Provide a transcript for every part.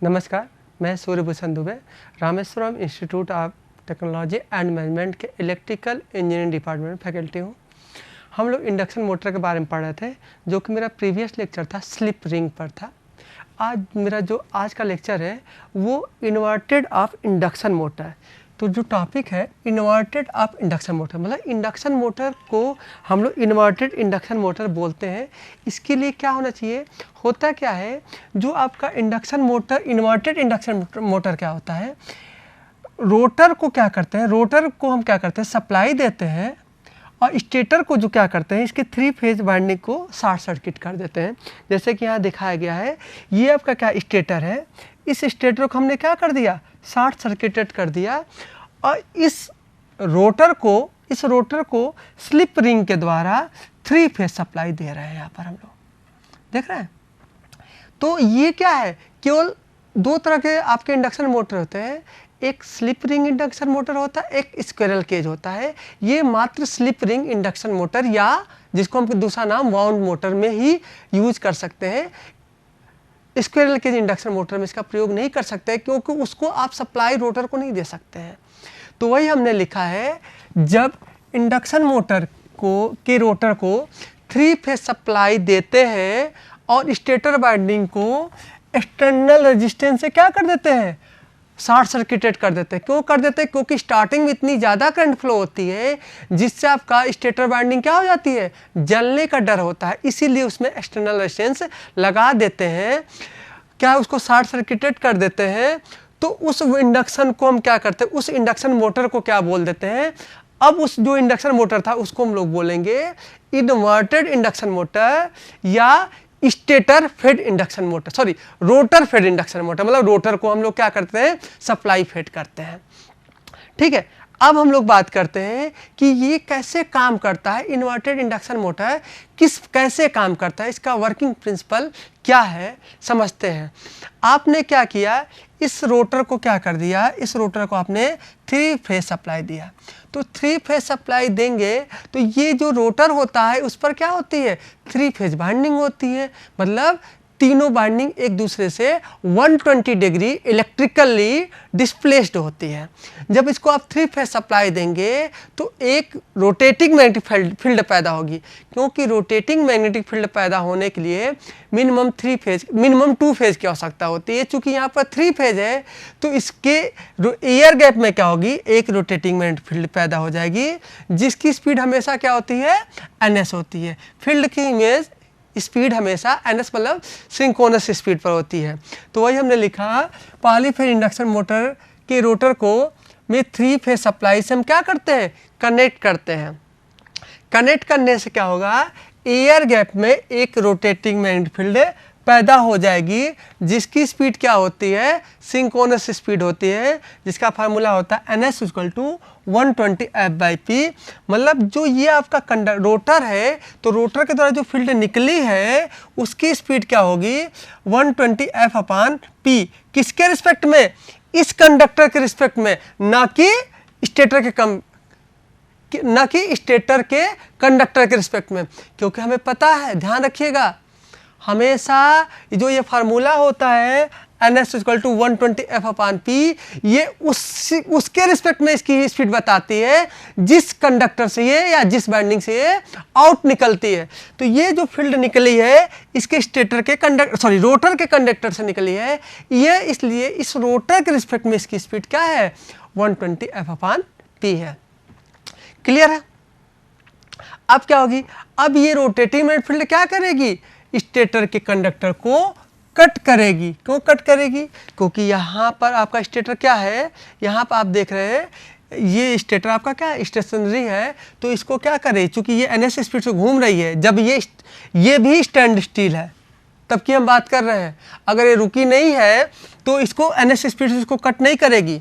नमस्कार, मैं Suryabhushan Dubey Rameshwaram institute of technology and management के इलेक्ट्रिकल इंजीनियरिंग डिपार्टमेंट में फैकल्टी हूँ। हम लोग इंडक्शन मोटर के बारे में पढ़ रहे थे, जो कि मेरा प्रीवियस लेक्चर था स्लिप रिंग पर था। आज मेरा जो आज का लेक्चर है वो इन्वर्टेड ऑफ इंडक्शन मोटर। तो जो टॉपिक है इन्वर्टेड ऑफ इंडक्शन मोटर, मतलब इंडक्शन मोटर को हम लोग इन्वर्टेड इंडक्शन मोटर बोलते हैं। इसके लिए क्या होना चाहिए, होता क्या है, जो आपका induction motor inverted induction motor क्या होता है, रोटर को क्या करते हैं, रोटर को हम क्या करते हैं, सप्लाई देते हैं और स्टेटर को जो क्या करते हैं, इसके 3 फेज वाइंडिंग को शॉर्ट सर्किट कर देते हैं। जैसे कि यहाँ दिखाया गया है, ये आपका क्या स्टेटर है, इस स्टेटर को हमने क्या कर दिया, शॉर्ट सर्किटेड कर दिया और इस रोटर को स्लिप रिंग के द्वारा 3 फेज सप्लाई दे रहे हैं। यहाँ पर हम लोग देख रहे हैं। तो ये क्या है, केवल 2 तरह के आपके इंडक्शन मोटर होते हैं, एक स्लिप रिंग इंडक्शन मोटर होता है, एक स्क्विरल केज होता है। ये मात्र स्लिप रिंग इंडक्शन मोटर या जिसको हम दूसरा नाम वाउंड मोटर में ही यूज कर सकते हैं। स्क्विरल केज इंडक्शन मोटर में इसका प्रयोग नहीं कर सकते क्योंकि उसको आप सप्लाई रोटर को नहीं दे सकते हैं। तो वही हमने लिखा है, जब इंडक्शन मोटर के रोटर को 3 फेज सप्लाई देते हैं और स्टेटर वाइंडिंग को एक्सटर्नल रेजिस्टेंस से क्या कर देते हैं, शॉर्ट सर्किटेड कर देते हैं। क्यों कर देते हैं, क्योंकि स्टार्टिंग में इतनी ज़्यादा करंट फ्लो होती है जिससे आपका स्टेटर वाइंडिंग क्या हो जाती है, जलने का डर होता है। इसीलिए उसमें एक्सटर्नल रेजिस्टेंस लगा देते हैं, क्या उसको शॉर्ट सर्किटेड कर देते हैं। तो उस इंडक्शन को हम क्या करते हैं, उस इंडक्शन मोटर को क्या बोल देते हैं, अब उस जो इंडक्शन मोटर था उसको हम लोग बोलेंगे इन्वर्टेड इंडक्शन मोटर या stator fed induction motor, sorry rotor fed induction motor. मतलब रोटर को हम लोग क्या करते हैं, सप्लाई फेड करते हैं। ठीक है, अब हम लोग बात करते हैं कि ये कैसे काम करता है, इन्वर्टेड इंडक्शन मोटर कैसे काम करता है, इसका वर्किंग प्रिंसिपल क्या है, समझते हैं। आपने क्या किया, इस रोटर को क्या कर दिया, इस रोटर को आपने 3 फेज सप्लाई दिया। तो 3 फेज सप्लाई देंगे तो ये जो रोटर होता है उस पर क्या होती है, 3 फेज वाइंडिंग होती है। मतलब तीनों वाइंडिंग एक दूसरे से 120 डिग्री इलेक्ट्रिकली डिस्प्लेस्ड होती है। जब इसको आप 3 फेज सप्लाई देंगे तो एक रोटेटिंग मैग्नेटिक फील्ड पैदा होगी, क्योंकि रोटेटिंग मैग्नेटिक फील्ड पैदा होने के लिए मिनिमम 2 फेज की आवश्यकता होती है। चूंकि यहाँ पर 3 फेज है तो इसके एयर गैप में क्या होगी, एक रोटेटिंग मैग्नेटिक फील्ड पैदा हो जाएगी जिसकी स्पीड हमेशा क्या होती है, ns होती है। फील्ड की इमेज स्पीड हमेशा ns मतलब सिंक्रोनस स्पीड पर होती है। तो वही हमने लिखा, पॉलीफेज इंडक्शन मोटर के रोटर को में 3 फेज सप्लाई से हम क्या करते हैं, कनेक्ट करते हैं। कनेक्ट करने से क्या होगा, एयर गैप में एक रोटेटिंग मैग्नेटिक फील्ड पैदा हो जाएगी जिसकी स्पीड क्या होती है, सिंक्रोनस स्पीड होती है, जिसका फार्मूला होता है ns = 120 f/p। मतलब जो ये आपका रोटर है, तो रोटर के द्वारा जो फील्ड निकली है उसकी स्पीड क्या होगी, 120 f/p। किसके रिस्पेक्ट में, इस कंडक्टर के रिस्पेक्ट में, ना कि स्टेटर के कंडक्टर के रिस्पेक्ट में। क्योंकि हमें पता है, ध्यान रखिएगा, हमेशा जो ये फार्मूला होता है ns = 120 f/p, ये उसके रिस्पेक्ट में इसकी स्पीड बताती है जिस कंडक्टर से ये या जिस वाइंडिंग से ये आउट निकलती है। तो ये जो फील्ड निकली है इसके रोटर के कंडक्टर से निकली है, ये इसलिए इस रोटर के रिस्पेक्ट में इसकी स्पीड क्या है, 120 f/p है। क्लियर है। अब क्या होगी, अब ये रोटेटिंग मैग्नेटिक फील्ड क्या करेगी, स्टेटर के कंडक्टर को कट करेगी। क्यों कट करेगी, क्योंकि यहाँ पर आपका स्टेटर क्या है, यहाँ पर आप देख रहे हैं ये स्टेटर आपका क्या है, स्टेशनरी है। तो इसको क्या करे, चूंकि ये ns स्पीड से घूम रही है, जब ये भी स्टैंड स्टिल है तब की हम बात कर रहे हैं। अगर ये रुकी नहीं है तो इसको ns स्पीड से इसको कट नहीं करेगी,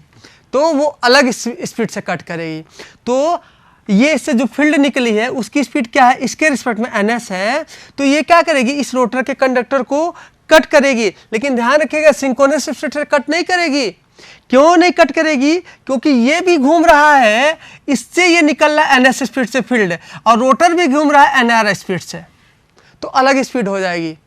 तो वो अलग स्पीड से कट करेगी। तो ये इससे जो फील्ड निकली है उसकी स्पीड क्या है, इसके रिस्पेक्ट में ns है। तो ये क्या करेगी, इस रोटर के कंडक्टर को कट करेगी। लेकिन ध्यान रखिएगा, सिंक्रोनस स्पीड से कट नहीं करेगी। क्यों नहीं कट करेगी, क्योंकि ये भी घूम रहा है, इससे ये निकल रहा है ns स्पीड से फील्ड, और रोटर भी घूम रहा है nr स्पीड से, तो अलग स्पीड हो जाएगी।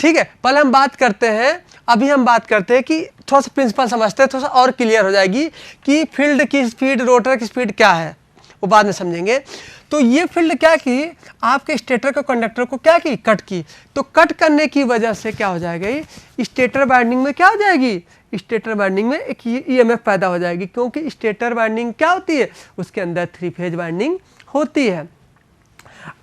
ठीक है, पहले हम बात करते हैं, अभी हम बात करते हैं कि थोड़ा सा प्रिंसिपल समझते हैं, थोड़ा सा और क्लियर हो जाएगी कि फील्ड की स्पीड, रोटर की स्पीड क्या है, वो बाद में समझेंगे। तो ये फील्ड क्या की, आपके स्टेटर को, कंडक्टर को क्या की, कट की। तो कट करने की वजह से क्या हो जाएगा, स्टेटर वाइंडिंग में क्या हो जाएगी, स्टेटर वाइंडिंग में एक ईएमएफ पैदा हो जाएगी, क्योंकि स्टेटर वाइंडिंग क्या होती है, उसके अंदर 3 फेज वाइंडिंग होती है।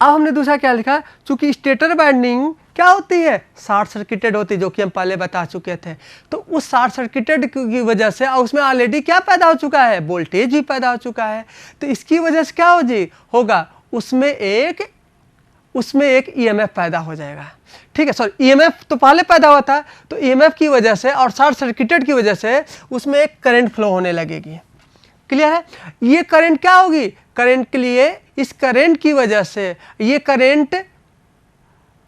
अब हमने दूसरा क्या लिखा, चूंकि स्टेटर वाइंडिंग क्या होती है, शॉर्ट सर्किटेड होती है, जो कि हम पहले बता चुके थे। तो उस शॉर्ट सर्किटेड की वजह से उसमें ऑलरेडी क्या पैदा हो चुका है, वोल्टेज भी पैदा हो चुका है। तो इसकी वजह से क्या होगा, उसमें एक ईएमएफ पैदा हो जाएगा। ठीक है, सॉरी, ईएमएफ तो पहले पैदा हुआ था, तो ईएमएफ की वजह से और शॉर्ट सर्किटेड की वजह से उसमें एक करंट फ्लो होने लगेगी। क्लियर है, ये करंट क्या होगी, करंट के लिए, इस करंट की वजह से ये करंट,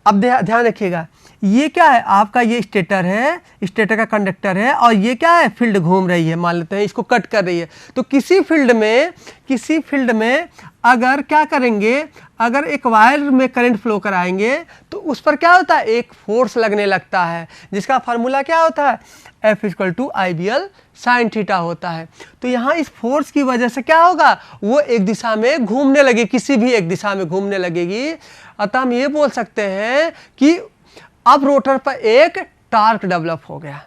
अब ध्यान रखिएगा, ये क्या है आपका, ये स्टेटर है, स्टेटर का कंडक्टर है, और ये क्या है, फील्ड घूम रही है, मान लेते हैं इसको कट कर रही है। तो किसी फील्ड में अगर क्या करेंगे, अगर एक वायर में करंट फ्लो कराएंगे तो उस पर क्या होता है, एक फोर्स लगने लगता है, जिसका फार्मूला क्या होता है, F = IBL sin थीटा होता है। तो यहाँ इस फोर्स की वजह से क्या होगा, वो एक दिशा में घूमने लगे, किसी भी एक दिशा में घूमने लगेगी। अतः हम ये बोल सकते हैं कि अब रोटर पर एक टार्क डेवलप हो गया।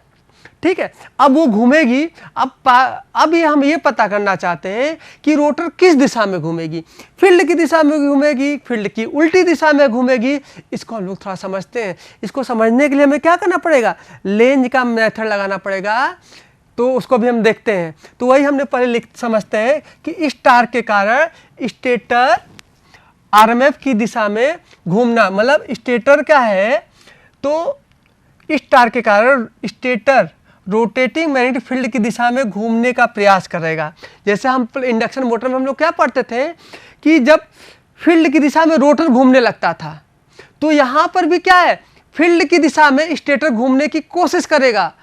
ठीक है, अब वो घूमेगी। अब ये हम ये पता करना चाहते हैं कि रोटर किस दिशा में घूमेगी, फील्ड की दिशा में घूमेगी, फील्ड की उल्टी दिशा में घूमेगी। इसको हम लोग थोड़ा समझते हैं। इसको समझने के लिए हमें क्या करना पड़ेगा, लेंज का मेथड लगाना पड़ेगा। तो उसको भी हम देखते हैं। तो वही हमने पहले समझते हैं कि इस टार्क के कारण स्टेटर आरएमएफ की दिशा में घूमना, मतलब स्टेटर क्या है, तो इस टार्क के कारण स्टेटर रोटेटिंग मैग्नेटिक फील्ड की दिशा में घूमने का प्रयास करेगा। जैसे हम इंडक्शन मोटर में हम लोग क्या पढ़ते थे कि जब फील्ड की दिशा में रोटर घूमने लगता था, तो यहाँ पर भी क्या है, फील्ड की दिशा में स्टेटर घूमने की कोशिश करेगा।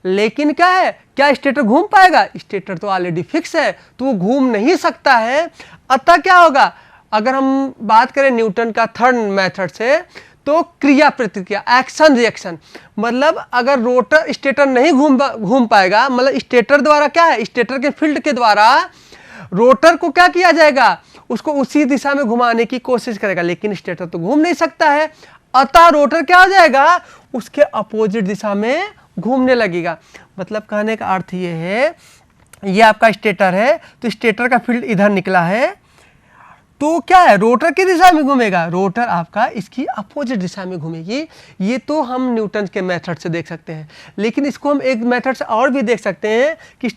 लेकिन क्या है, क्या स्टेटर घूम पाएगा, स्टेटर तो ऑलरेडी फिक्स है, तो वो घूम नहीं सकता है। अतः क्या होगा, अगर हम बात करें न्यूटन का थर्ड मेथड से, तो क्रिया प्रतिक्रिया, एक्शन रिएक्शन, मतलब अगर रोटर स्टेटर नहीं घूम पाएगा, मतलब स्टेटर द्वारा क्या है, स्टेटर के फील्ड के द्वारा रोटर को क्या किया जाएगा, उसको उसी दिशा में घुमाने की कोशिश करेगा, लेकिन स्टेटर तो घूम नहीं सकता है। अतः रोटर क्या हो जाएगा, उसके अपोजिट दिशा में घूमने लगेगा। मतलब कहने का अर्थ ये है, ये आपका स्टेटर है, तो स्टेटर का फील्ड इधर निकला है, तो क्या है, रोटर की दिशा में घूमेगा, रोटर आपका इसकी अपोजिट दिशा में घूमेगी। ये तो हम न्यूटन के मेथड से देख सकते हैं। लेकिन इसको हम एक मेथड से और भी देख सकते हैं कि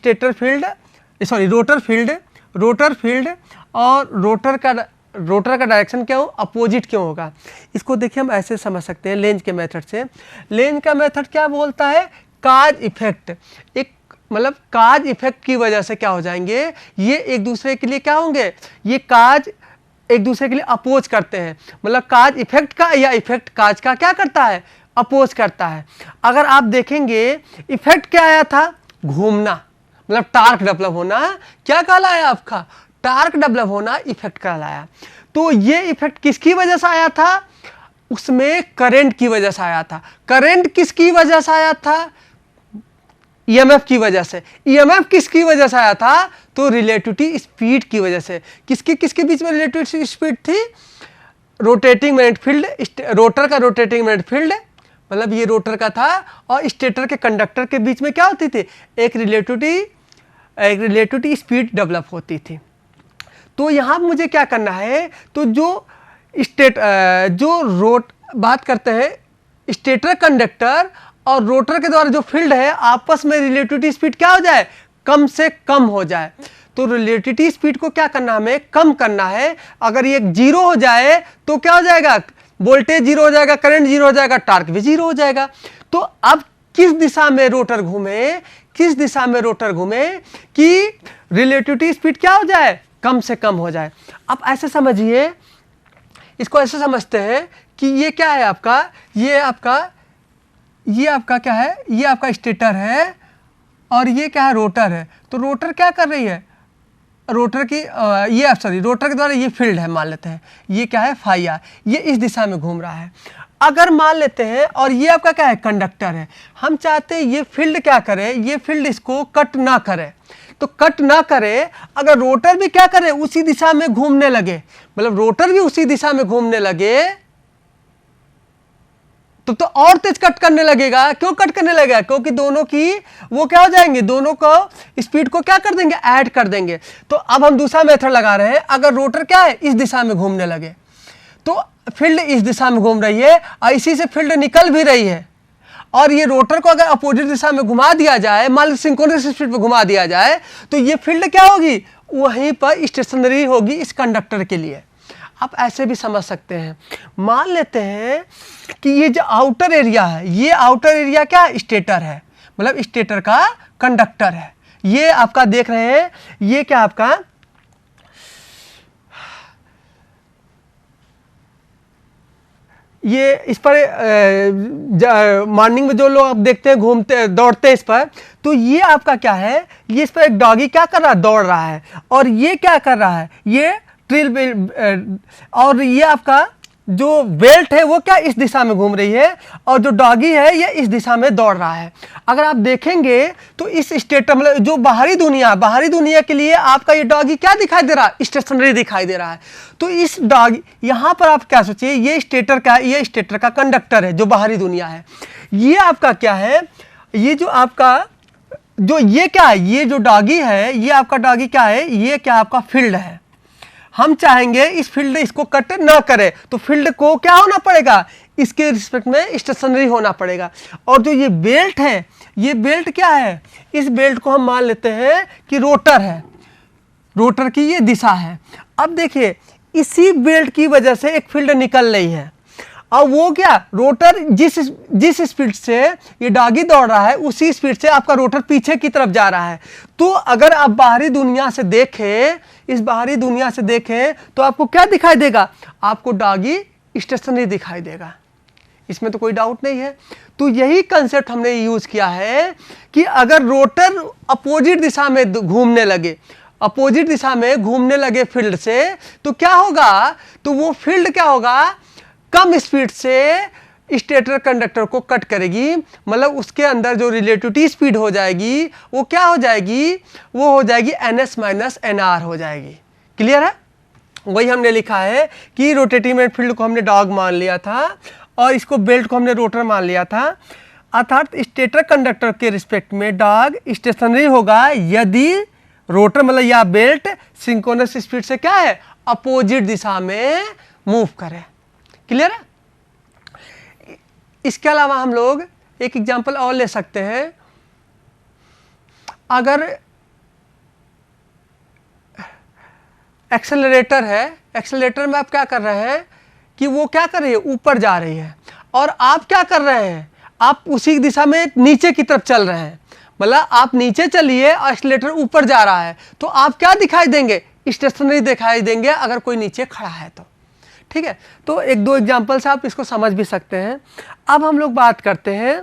रोटर फील्ड और रोटर का डायरेक्शन क्या हो, अपोजिट क्यों होगा। इसको देखिए हम ऐसे समझ सकते हैं लेंज के मेथड से। लेंज का मेथड क्या बोलता है, काज इफेक्ट, एक मतलब काज इफेक्ट की वजह से क्या हो जाएंगे, ये एक दूसरे के लिए क्या होंगे, ये काज एक दूसरे के लिए अपोज करते हैं। मतलब काज इफेक्ट का या इफेक्ट काज का क्या करता है, अपोज करता है। अगर आप देखेंगे इफेक्ट क्या आया था, घूमना, मतलब टार्क डेवलप होना, क्या कहलाया आपका, टार्क डेवलप होना इफेक्ट कहलाया। तो ये इफेक्ट किसकी वजह से आया था, उसमें करंट की वजह से आया था। करंट किसकी वजह से आया था, ईएमएफ की वजह से। ईएमएफ किसकी वजह से आया था, तो रिलेटिविटी स्पीड की वजह से। किसके बीच में रिलेटिविटी स्पीड थी, रोटेटिंग मैग्नेटिक फील्ड, रोटर का रोटेटिंग मैग्नेटिक फील्ड, मतलब ये रोटर का था, और स्टेटर के कंडक्टर के बीच में क्या होती थी, एक रिलेटिविटी स्पीड डेवलप होती थी। तो यहाँ मुझे क्या करना है, तो बात करते हैं स्टेटर कंडक्टर और रोटर के द्वारा जो फील्ड है, आपस में रिलेटिविटी स्पीड क्या हो जाए, कम से कम हो जाए। तो रिलेटिविटी स्पीड को क्या करना, हमें कम करना है। अगर ये 0 हो जाए तो क्या हो जाएगा, वोल्टेज 0 हो जाएगा, करंट 0 हो जाएगा, टार्क भी 0 हो जाएगा। तो अब किस दिशा में रोटर घूमे कि रिलेटिविटी स्पीड क्या हो जाए, कम से कम हो जाए। अब ऐसे समझिए, इसको ऐसे समझते हैं कि ये क्या है आपका, ये आपका क्या है, ये आपका स्टेटर है और ये क्या है, रोटर है। तो रोटर क्या कर रही है, रोटर के द्वारा ये फील्ड है, मान लेते हैं ये क्या है, फाइया, ये इस दिशा में घूम रहा है। अगर मान लेते हैं, और ये आपका क्या है, कंडक्टर है, हम चाहते हैं ये फील्ड क्या करे, ये फील्ड इसको कट ना करे, तो कट ना करे, अगर रोटर भी क्या करे, उसी दिशा में घूमने लगे, मतलब रोटर भी उसी दिशा में घूमने लगे, तो और तेज कट करने लगेगा। क्यों कट करने लगेगा? क्योंकि दोनों की वो क्या हो जाएंगे, दोनों को स्पीड को क्या कर देंगे, ऐड कर देंगे। तो अब हम दूसरा मेथड लगा रहे हैं, अगर रोटर क्या है, इस दिशा में घूमने लगे, तो फील्ड इस दिशा में घूम रही है और इसी से फील्ड निकल भी रही है, और ये रोटर को अगर अपोजिट दिशा में घुमा दिया जाए, मान लो सिंक्रोनस स्पीड पे घुमा दिया जाए, तो ये फील्ड क्या होगी, वहीं पर स्टेशनरी होगी इस कंडक्टर के लिए। आप ऐसे भी समझ सकते हैं, मान लेते हैं कि ये जो आउटर एरिया है, ये आउटर एरिया क्या, स्टेटर है, मतलब स्टेटर का कंडक्टर है। ये आपका देख रहे हैं, ये क्या आपका ये इस पर मॉर्निंग में जो लोग आप देखते हैं घूमते दौड़ते हैं इस पर, तो ये आपका क्या है, ये इस पर एक डॉगी क्या कर रहा है, दौड़ रहा है, और ये क्या कर रहा है, ये ट्रिल, और ये आपका जो बेल्ट है वो क्या इस दिशा में घूम रही है, और जो डॉगी है ये इस दिशा में दौड़ रहा है। अगर आप देखेंगे तो इस स्टेटर मतलब जो बाहरी दुनिया के लिए आपका ये डॉगी क्या दिखाई दे रहा है, स्टेशनरी दिखाई दे रहा है। तो इस डॉगी यहाँ पर आप क्या सोचिए, ये स्टेटर का, ये स्टेटर का कंडक्टर है जो बाहरी दुनिया है, ये आपका क्या है, ये जो आपका जो ये क्या है, ये जो डॉगी है, ये आपका डॉगी क्या है, ये क्या आपका फील्ड है। हम चाहेंगे इस फील्ड इसको कट ना करे, तो फील्ड को क्या होना पड़ेगा, इसके रिस्पेक्ट में स्टेशनरी होना पड़ेगा। और जो ये बेल्ट है, ये बेल्ट क्या है, इस बेल्ट को हम मान लेते हैं कि रोटर है, रोटर की ये दिशा है। अब देखिए इसी बेल्ट की वजह से एक फील्ड निकल रही है, और वो क्या, रोटर जिस स्पीड से ये डॉगी दौड़ रहा है उसी स्पीड से आपका रोटर पीछे की तरफ जा रहा है। तो अगर आप बाहरी दुनिया से देखें, इस बाहरी दुनिया से देखें, तो आपको क्या दिखाई देगा, आपको डॉगी स्टेशनरी दिखाई देगा, इसमें तो कोई डाउट नहीं है। तो यही कंसेप्ट हमने यूज किया है कि अगर रोटर अपोजिट दिशा में घूमने लगे, अपोजिट दिशा में घूमने लगे फील्ड से, तो क्या होगा, तो वो फील्ड क्या होगा, कम स्पीड से स्टेटर कंडक्टर को कट करेगी, मतलब उसके अंदर जो रिलेटिविटी स्पीड हो जाएगी वो क्या हो जाएगी, वो हो जाएगी ns माइनस nr हो जाएगी। क्लियर है? वही हमने लिखा है कि रोटेटिंग मैग्नेटिक फील्ड को हमने डॉग मान लिया था और इसको बेल्ट को हमने रोटर मान लिया था, अर्थात स्टेटर कंडक्टर के रिस्पेक्ट में डॉग स्टेशनरी होगा यदि रोटर मतलब या बेल्ट सिंक्रोनस स्पीड से क्या है, अपोजिट दिशा में मूव करे। क्लियर है? इसके अलावा हम लोग एक एग्जांपल और ले सकते हैं। अगर एक्सेलरेटर है, एक्सेलरेटर में आप क्या कर रहे हैं कि वो क्या कर रही है, ऊपर जा रही है, और आप क्या कर रहे हैं, आप उसी दिशा में नीचे की तरफ चल रहे हैं, मतलब आप नीचे चलिए और एक्सेलरेटर ऊपर जा रहा है, तो आप क्या दिखाई देंगे, स्टेशनरी दिखाई देंगे अगर कोई नीचे खड़ा है तो। ठीक है, तो एक दो एग्जांपल से आप इसको समझ भी सकते हैं। अब हम लोग बात करते हैं,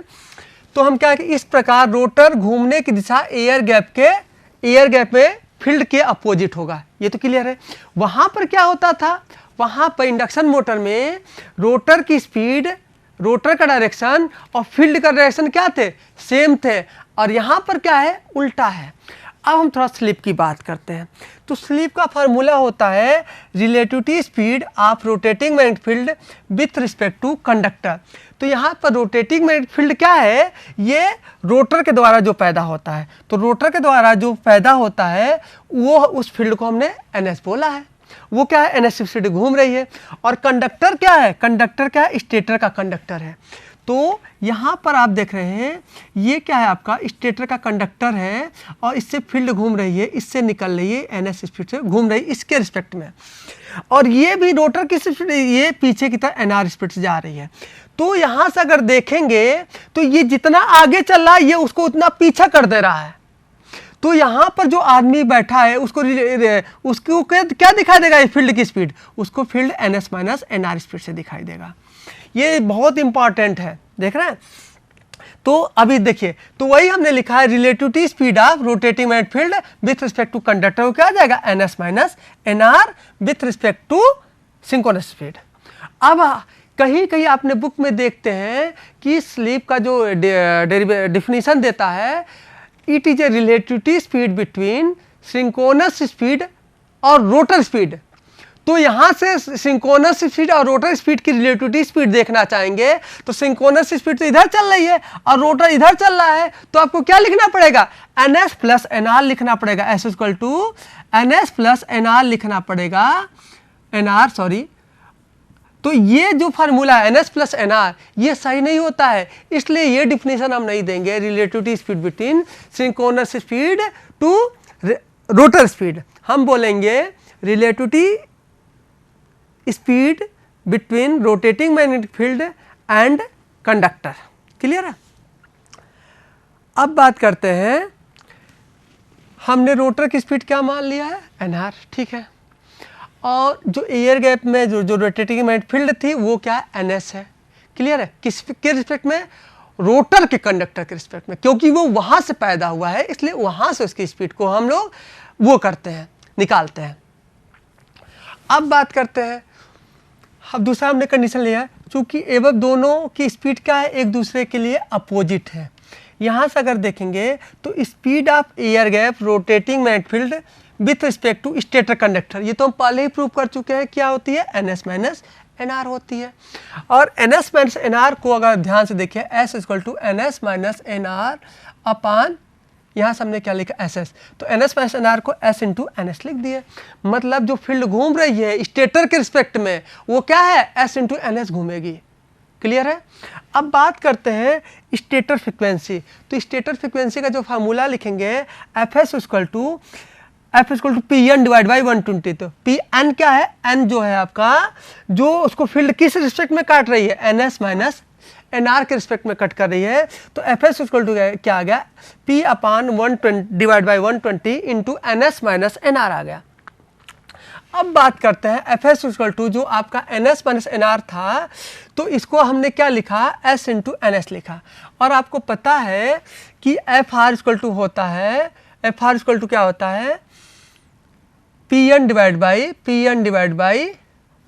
तो हम क्या, इस प्रकार रोटर घूमने की दिशा एयर गैप में फील्ड के अपोजिट होगा, ये तो क्लियर है। वहां पर क्या होता था, वहां पर इंडक्शन मोटर में रोटर की स्पीड, रोटर का डायरेक्शन और फील्ड का डायरेक्शन क्या थे, सेम थे, और यहां पर क्या है, उल्टा है। अब हम थोड़ा स्लिप की बात करते हैं। तो स्लिप का फार्मूला होता है relativity speed of rotating magnetic field with respect to conductor. तो यहाँ पर रोटेटिंग मैग्नेटिक फील्ड क्या है, ये रोटर के द्वारा जो पैदा होता है, तो रोटर के द्वारा जो पैदा होता है वो उस फील्ड को हमने NS बोला है। वो क्या है, NS स्पीड घूम रही है। और कंडक्टर क्या है, कंडक्टर क्या है, स्टेटर का कंडक्टर है। तो यहाँ पर आप देख रहे हैं ये क्या है, आपका स्टेटर का कंडक्टर है और इससे फील्ड घूम रही है, इससे निकल रही है, NS स्पीड से घूम रही है इसके रिस्पेक्ट में, और ये भी रोटर की स्पीड, ये पीछे की तरह NR स्पीड से जा रही है। तो यहाँ से अगर देखेंगे तो ये जितना आगे चल रहा है ये उसको उतना पीछा कर दे रहा है। तो यहाँ पर जो आदमी बैठा है उसको क्या दिखाई देगा, ये फील्ड की स्पीड, उसको field NS minus NR speed से दिखाई देगा। ये बहुत इंपॉर्टेंट है, देख रहे हैं। तो अभी देखिए, तो वही हमने लिखा है relativity speed of rotating magnetic field with respect to conductor, क्या आ जाएगा, NS minus NR with respect to synchronous speed. अब कहीं कहीं आपने बुक में देखते हैं कि स्लीप का जो डेफिनेशन देता है, it is a relativity speed between synchronous speed और रोटर स्पीड। तो यहाँ से सिंक्रोनस स्पीड और रोटर स्पीड की रिलेटिविटी स्पीड देखना चाहेंगे तो सिंक्रोनस स्पीड तो इधर चल रही है और रोटर इधर चल रहा है, तो आपको क्या लिखना पड़ेगा, ns प्लस nr लिखना पड़ेगा, s equal to ns plus nr लिखना पड़ेगा, nr सॉरी। तो ये जो फार्मूला है ns प्लस nr ये सही नहीं होता है, इसलिए ये डिफिनेशन हम नहीं देंगे relativity speed between synchronous speed to rotor speed. हम बोलेंगे relativity speed between rotating magnetic field and conductor. Clear है। अब बात करते हैं, हमने रोटर की स्पीड क्या मान लिया है, nr, ठीक है, और जो एयर गैप में जो रोटेटिंग मैग्नेटिक फील्ड थी वो क्या है, ns है। क्लियर है। किसके रिस्पेक्ट में, रोटर के कंडक्टर के रिस्पेक्ट में, क्योंकि वो वहां से पैदा हुआ है इसलिए वहां से उसकी स्पीड को हम लोग वो करते हैं, निकालते हैं। अब बात करते हैं, अब दूसरा हमने कंडीशन लिया है, चूंकि एवं दोनों की स्पीड क्या है, एक दूसरे के लिए अपोजिट है। यहाँ से अगर देखेंगे तो speed of air gap rotating magnetic field with respect to stator conductor, ये तो हम पहले ही प्रूव कर चुके हैं, क्या होती है, ns माइनस nr होती है। और ns माइनस nr को अगर ध्यान से देखिए, s equal to ns minus nr upon, यहाँ से हमने क्या लिखा, ss, तो ns माइनस nr को s इंटू ns लिख दिए। मतलब जो फील्ड घूम रही है स्टेटर के रिस्पेक्ट में वो क्या है, s इंटू ns घूमेगी। क्लियर है। अब बात करते हैं स्टेटर फ्रिक्वेंसी। तो स्टेटर फ्रिक्वेंसी का जो फार्मूला लिखेंगे, fs equal to P N divide by 120। तो पी एन क्या है, एन जो है आपका, जो उसको फील्ड किस रिस्पेक्ट में काट रही है, ns माइनस nr के रिस्पेक्ट में कट कर रही है। तो fs इक्वल टू क्या आ गया, p upon 120 divide by 120 into ns minus nr आ गया। अब बात करते हैं fs इक्वल टू जो आपका ns माइनस nr था, तो इसको हमने क्या लिखा, s इंटू ns लिखा। और आपको पता है कि fr इक्वल टू होता है, fr इक्वल टू क्या होता है, pn डिवाइड बाई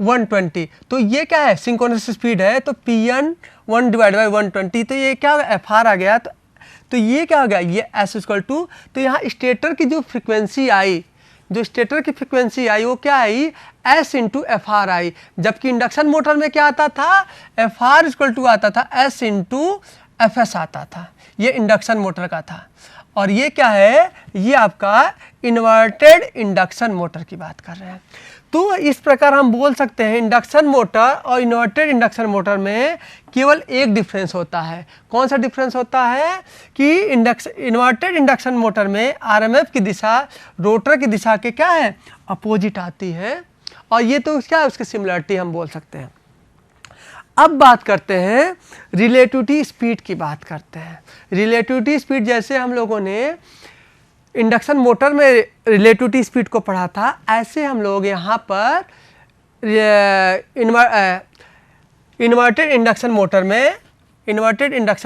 120। तो ये क्या है, सिंक्रोनस स्पीड है, तो pn 1 डिवाइड बाई 120, तो ये क्या होगा, fr आ गया। तो ये क्या हो गया, ये s इक्वल टू, तो यहाँ स्टेटर की जो फ्रिक्वेंसी आई, जो स्टेटर की फ्रिक्वेंसी आई वो क्या आई, s इंटू एफ आर आई। जबकि इंडक्शन मोटर में क्या आता था, एफ आर इक्वल टू आता था s इंटू एफ एस आता था। ये इंडक्शन मोटर का था। और ये क्या है, ये आपका इन्वर्टेड इंडक्शन मोटर की बात कर रहे हैं। तो इस प्रकार हम बोल सकते हैं इंडक्शन मोटर और इन्वर्टेड इंडक्शन मोटर में केवल एक डिफरेंस होता है। कौन सा डिफरेंस होता है कि इन्वर्टेड इंडक्शन मोटर में आरएमएफ की दिशा रोटर की दिशा के क्या है, अपोजिट आती है। और ये तो क्या है, उसकी सिमिलरिटी हम बोल सकते हैं। अब बात करते हैं रिलेटिविटी स्पीड की बात करते हैं। रिलेटिविटी स्पीड जैसे हम लोगों ने इंडक्शन मोटर में रिलेटिविटी स्पीड को पढ़ा था, ऐसे हम लोग यहाँ पर इन्वर्टेड इंडक्शन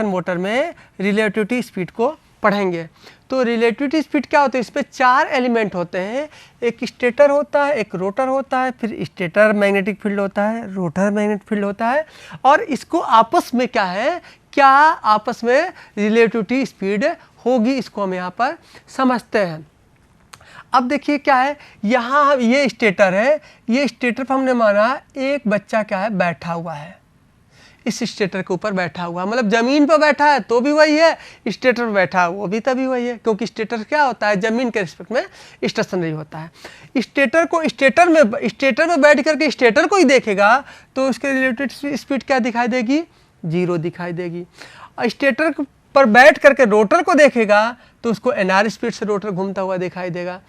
मोटर में रिलेटिविटी स्पीड को पढ़ेंगे। तो रिलेटिविटी स्पीड क्या होता है, इसमें 4 एलिमेंट होते हैं। एक स्टेटर होता है, एक रोटर होता है, फिर स्टेटर मैग्नेटिक फील्ड होता है, रोटर मैग्नेटिक फील्ड होता है, और इसको आपस में क्या है, क्या आपस में रिलेटिविटी स्पीड होगी, इसको हम यहाँ पर समझते हैं। अब देखिए क्या है, यहाँ ये स्टेटर है, ये स्टेटर पर हमने माना एक बच्चा क्या है, बैठा हुआ है, इस स्टेटर के ऊपर बैठा हुआ, मतलब जमीन पर बैठा है तो भी वही है, स्टेटर पर बैठा है वो भी तभी वही है, क्योंकि स्टेटर क्या होता है, जमीन के रिस्पेक्ट में स्टेशनरी होता है। स्टेटर में बैठ करके स्टेटर को ही देखेगा तो उसके रिलेटेड स्पीड क्या दिखाई देगी, 0 दिखाई देगी। और स्टेटर पर बैठ करके रोटर को देखेगा तो उसको एनआर स्पीड से रोटर घूमता हुआ दिखाई देगा।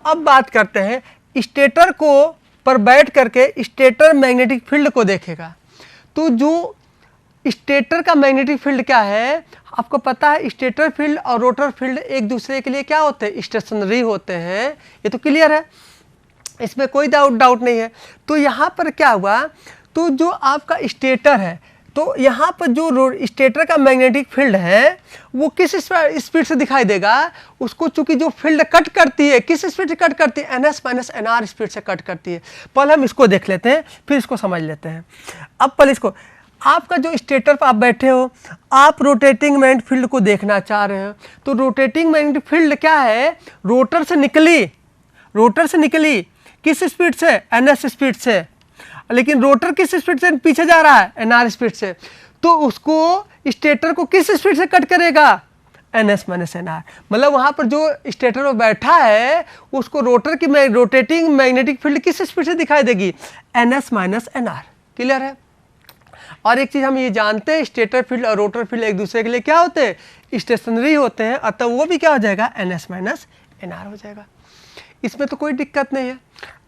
अब बात करते हैं स्टेटर को पर बैठ करके स्टेटर मैग्नेटिक फील्ड को देखेगा, तो जो स्टेटर का मैग्नेटिक फील्ड क्या है, आपको पता है स्टेटर फील्ड और रोटर फील्ड एक दूसरे के लिए क्या होते हैं, स्टेशनरी होते हैं, ये तो क्लियर है, इसमें कोई डाउट नहीं है। तो यहाँ पर क्या हुआ, तो जो आपका स्टेटर है, तो यहाँ पर जो स्टेटर का मैग्नेटिक फील्ड है वो किस स्पीड से दिखाई देगा, उसको चूंकि जो फील्ड कट करती है किस स्पीड से कट करती है, ns माइनस nr स्पीड से कट करती है। पहले हम इसको देख लेते हैं फिर इसको समझ लेते हैं। अब पहले इसको, आपका जो स्टेटर पर आप बैठे हो, आप रोटेटिंग मैग्नेटिक फील्ड को देखना चाह रहे हो, तो रोटेटिंग मैग्नेटिक फील्ड क्या है, रोटर से निकली किस स्पीड से, ns स्पीड से, लेकिन रोटर किस स्पीड से पीछे जा रहा है, nr स्पीड से, तो उसको स्टेटर को किस स्पीड से कट करेगा, ns माइनस nr। मतलब वहां पर जो स्टेटर में बैठा है उसको रोटर की रोटेटिंग मैग्नेटिक फील्ड किस स्पीड से दिखाई देगी, ns माइनस nr। क्लियर है। और एक चीज हम ये जानते हैं, स्टेटर फील्ड और रोटर फील्ड एक दूसरे के लिए क्या होते हैं, स्टेशनरी होते हैं, अतः वो भी क्या हो जाएगा, ns माइनस nr हो जाएगा। इसमें तो कोई दिक्कत नहीं है।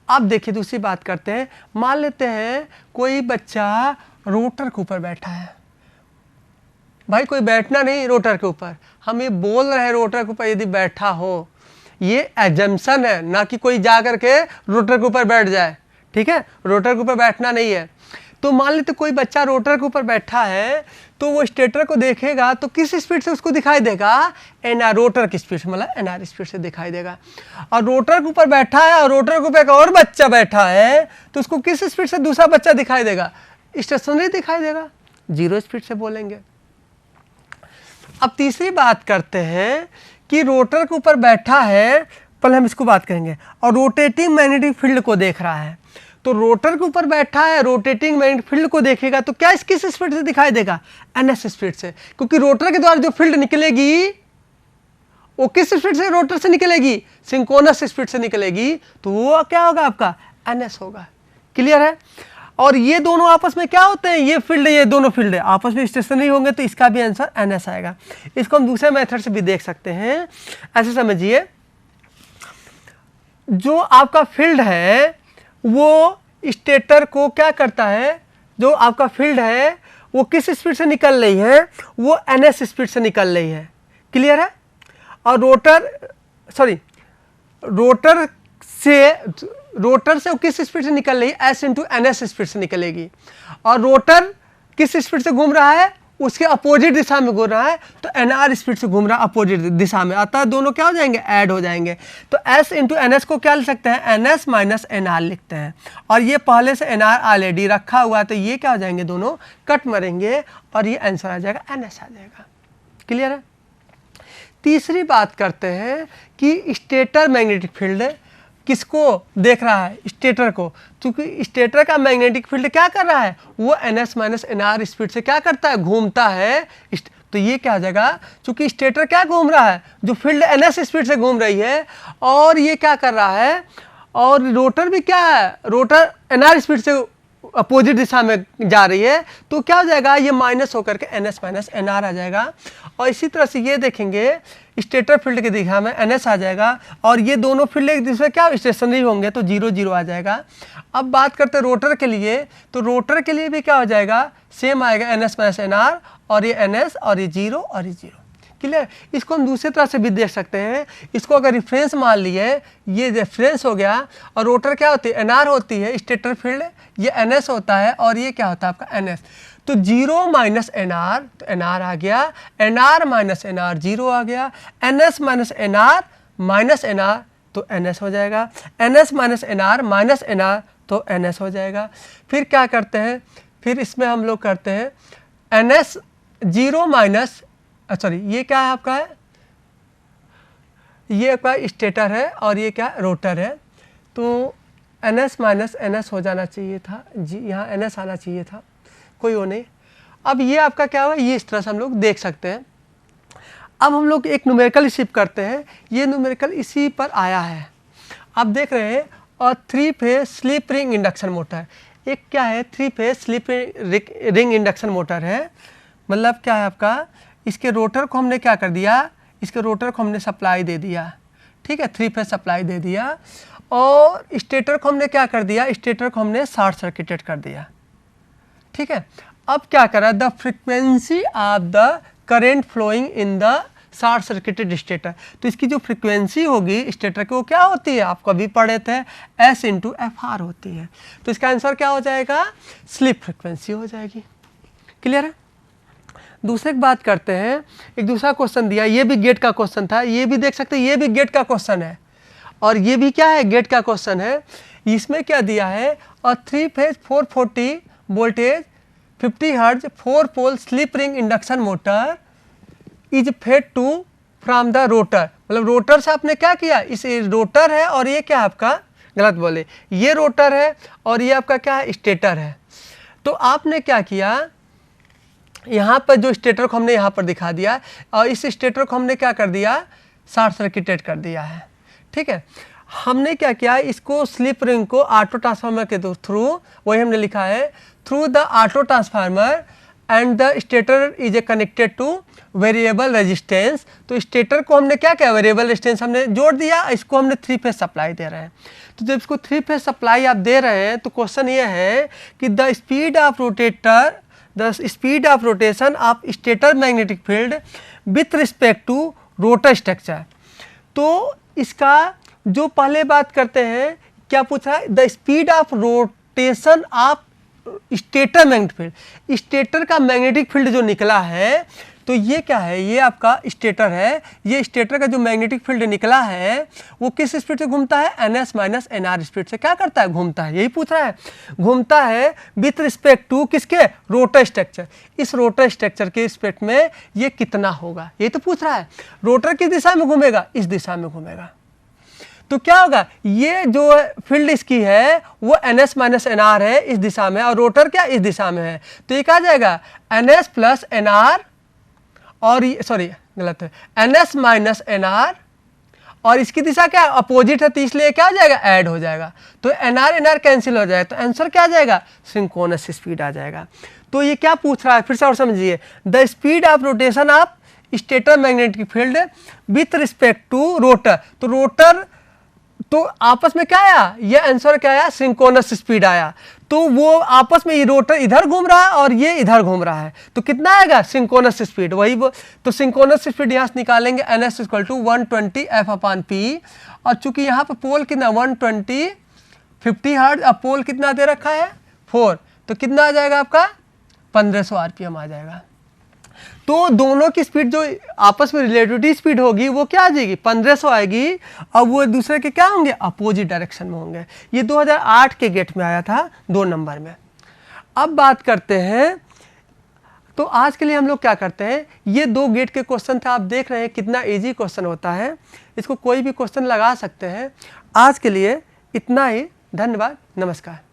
अब देखिए दूसरी बात करते हैं, मान लेते हैं कोई बच्चा रोटर के ऊपर बैठा है। भाई कोई बैठना नहीं रोटर के ऊपर, हम ये बोल रहे हैं रोटर के ऊपर यदि बैठा हो, ये एजम्पशन है, ना कि कोई जा करके रोटर के ऊपर बैठ जाए। ठीक है, रोटर के ऊपर बैठना नहीं है। तो मान लेते कोई बच्चा रोटर के ऊपर बैठा है, तो वो स्टेटर को देखेगा तो किस स्पीड से उसको दिखाई देगा, nr, रोटर की स्पीड से, मतलब nr स्पीड से दिखाई देगा। और रोटर के ऊपर बैठा है और रोटर के ऊपर एक और बच्चा बैठा है, तो उसको किस स्पीड से दूसरा बच्चा दिखाई देगा, स्टेशनरी दिखाई देगा, 0 स्पीड से बोलेंगे। अब तीसरी बात करते हैं कि रोटर के ऊपर बैठा है, पहले हम इसको बात करेंगे, और रोटेटिंग मैग्नेटिक फील्ड को देख रहा है। तो रोटर के ऊपर बैठा है, रोटेटिंग मैग्नेटिक फील्ड को देखेगा तो क्या किस स्पीड से दिखाई देगा, ns स्पीड से, क्योंकि रोटर के द्वारा जो फील्ड निकलेगी वो किस स्पीड से रोटर से निकलेगी, सिंक्रोनस स्पीड से निकलेगी, तो वो क्या होगा आपका, ns होगा। क्लियर है। और ये दोनों आपस में क्या होते हैं, ये फील्ड, ये दोनों फील्ड है आपस में स्टेशनरी होंगे, तो इसका भी आंसर ns आएगा। इसको हम दूसरे मेथड से भी देख सकते हैं। ऐसे समझिए, जो आपका फील्ड है वो स्टेटर को क्या करता है, जो आपका फील्ड है वो किस स्पीड से निकल रही है, वो ns स्पीड से निकल रही है। क्लियर है। और रोटर से वो किस स्पीड से निकल रही है, s इंटू ns स्पीड से निकलेगी। और रोटर किस स्पीड से घूम रहा है, उसके अपोजिट दिशा में घूम रहा है, तो nr स्पीड से घूम रहा है अपोजिट दिशा में, अतः दोनों क्या हो जाएंगे, ऐड हो जाएंगे। तो s इंटू ns को क्या लिख सकते हैं, ns माइनस nr लिखते हैं। और ये पहले से nr ऑलरेडी रखा हुआ है, तो ये क्या हो जाएंगे, दोनों कट मरेंगे और ये आंसर आ जाएगा, ns आ जाएगा। क्लियर है। तीसरी बात करते हैं कि स्टेटर मैग्नेटिक फील्ड किसको देख रहा है, स्टेटर को, क्योंकि स्टेटर का मैग्नेटिक फील्ड क्या कर रहा है, वो ns माइनस nr स्पीड से क्या करता है, घूमता है। तो ये क्या हो जाएगा, क्योंकि स्टेटर क्या घूम रहा है, जो फील्ड ns स्पीड से घूम रही है, और ये क्या कर रहा है, और रोटर भी क्या है, रोटर nr स्पीड से अपोजिट दिशा में जा रही है, तो क्या हो जाएगा, ये माइनस होकर के ns माइनस nr आ जाएगा। और इसी तरह से ये देखेंगे स्टेटर फील्ड की दिशा में ns आ जाएगा, और ये दोनों फील्ड एक दूसरे क्या स्टेशनरी होंगे, तो 0 0 आ जाएगा। अब बात करते हैं रोटर के लिए, तो रोटर के लिए भी क्या हो जाएगा, सेम आएगा ns माइनस nr, और ये ns और ये 0 और ये 0। क्लियर। इसको हम दूसरी तरह से भी देख सकते हैं, इसको अगर रिफरेंस मान लिए, ये रेफरेंस हो गया, और रोटर क्या होती है, nr होती है, स्टेटर फील्ड ये ns होता है, और ये क्या होता है आपका ns। तो 0 माइनस nr, तो nr आ गया, nr माइनस nr 0 आ गया, ns minus nr minus nr, तो ns हो जाएगा, ns minus nr minus nr, तो ns हो जाएगा। फिर क्या करते हैं, फिर इसमें हम लोग करते हैं ns 0 माइनस, सॉरी ये क्या है आपका है, ये आपका स्टेटर है और ये क्या रोटर है, तो ns माइनस ns हो जाना चाहिए था जी, यहाँ ns आना चाहिए था, कोई वो नहीं। अब ये आपका क्या हुआ, ये इस तरह से हम लोग देख सकते हैं। अब हम लोग एक न्यूमेरिकल शिफ्ट करते हैं, ये न्यूमेरिकल इसी पर आया है, आप देख रहे हैं। और 3 phase slip ring induction motor, एक क्या है, 3 phase slip ring induction motor है। मतलब क्या है आपका, इसके रोटर को हमने क्या कर दिया, इसके रोटर को हमने सप्लाई दे दिया, ठीक है, 3 फेज सप्लाई दे दिया, और स्टेटर को हमने क्या कर दिया, स्टेटर को हमने शॉर्ट सर्किटेड कर दिया, ठीक है। अब क्या करा, the frequency of the current flowing in the short circuited stator, तो इसकी जो फ्रीक्वेंसी होगी स्टेटर की वो क्या होती है, आप कभी पढ़े थे, s इंटू एफ आर होती है। तो इसका आंसर क्या हो जाएगा, स्लिप फ्रीक्वेंसी हो जाएगी। क्लियर है। दूसरे की बात करते हैं, एक दूसरा क्वेश्चन दिया, ये भी गेट का क्वेश्चन था, ये भी देख सकते हैं, ये भी गेट का क्वेश्चन है और ये भी क्या है, गेट का क्वेश्चन है। इसमें क्या दिया है, और 3 phase 440 voltage 50 hertz 4 pole slip ring induction motor is fed to from the rotor. मतलब रोटर से आपने क्या किया, इस रोटर है और ये क्या आपका, गलत बोले, ये रोटर है और ये आपका क्या है, स्टेटर है। तो आपने क्या किया, यहाँ पर जो स्टेटर को हमने यहाँ पर दिखा दिया और इस स्टेटर को हमने क्या कर दिया, शॉर्ट सर्किटेड कर दिया है। ठीक है, हमने क्या किया, इसको स्लिप रिंग को ऑटो ट्रांसफार्मर के थ्रू, वही हमने लिखा है, through the auto transformer and the stator is a connected two variable resistance. तो स्टेटर को हमने क्या किया, वेरिएबल रेजिस्टेंस हमने जोड़ दिया, इसको हमने 3 फेज सप्लाई दे रहे हैं। तो जब इसको 3 फेज सप्लाई आप दे रहे हैं तो क्वेश्चन ये है कि the speed of rotator, the speed of rotation of stator magnetic field with respect to rotor structure. तो इसका जो पहले बात करते हैं, क्या पूछा है, the speed of rotation of stator magnetic field, stator का मैग्नेटिक फील्ड जो निकला है, तो ये क्या है, ये आपका स्टेटर है, ये स्टेटर का जो मैग्नेटिक फील्ड निकला है वो किस स्पीड से घूमता है, ns माइनस nr स्पीड से क्या करता है, घूमता है, यही पूछ रहा है, घूमता है विथ रिस्पेक्ट टू किसके, रोटर स्ट्रक्चर। इस रोटर स्ट्रक्चर के रिस्पेक्ट में ये कितना होगा, ये तो पूछ रहा है। रोटर किस दिशा में घूमेगा, इस दिशा में घूमेगा, तो क्या होगा, ये जो फील्ड इसकी है वो ns माइनस nr है इस दिशा में और रोटर क्या इस दिशा में है, तो ये क्या जाएगा ns प्लस nr और सॉरी गलत है, ns माइनस nr और इसकी दिशा क्या अपोजिट है, तो इसलिए क्या हो जाएगा, ऐड हो जाएगा, तो nr कैंसिल हो जाएगा, तो आंसर क्या आ जाएगा, सिंक्रोनस स्पीड आ जाएगा। तो ये क्या पूछ रहा है, फिर से और समझिए, the speed of rotation of stator magnetic field with respect to rotor. तो रोटर तो आपस में क्या आया, ये आंसर क्या आया, सिंक्रोनस स्पीड आया। तो वो आपस में ये रोटर इधर घूम रहा है और ये इधर घूम रहा है, तो कितना आएगा, सिंक्रोनस स्पीड, वही वो। तो सिंक्रोनस स्पीड यहाँ से निकालेंगे, ns इक्वल टू 120 f/p, और चूंकि यहाँ पर पोल कितना 120 50 हर्ट्ज, अब पोल कितना दे रखा है 4, तो कितना आ जाएगा आपका 1500 RPM आ जाएगा। तो दोनों की स्पीड जो आपस में रिलेटिविटी स्पीड होगी वो क्या आ जाएगी, 1500 आएगी, और वो एक दूसरे के क्या होंगे, अपोजिट डायरेक्शन में होंगे। ये 2008 के गेट में आया था 2 नंबर में। अब बात करते हैं, तो आज के लिए हम लोग क्या करते हैं, ये 2 गेट के क्वेश्चन थे, आप देख रहे हैं कितना इजी क्वेश्चन होता है, इसको कोई भी क्वेश्चन लगा सकते हैं। आज के लिए इतना ही, धन्यवाद, नमस्कार।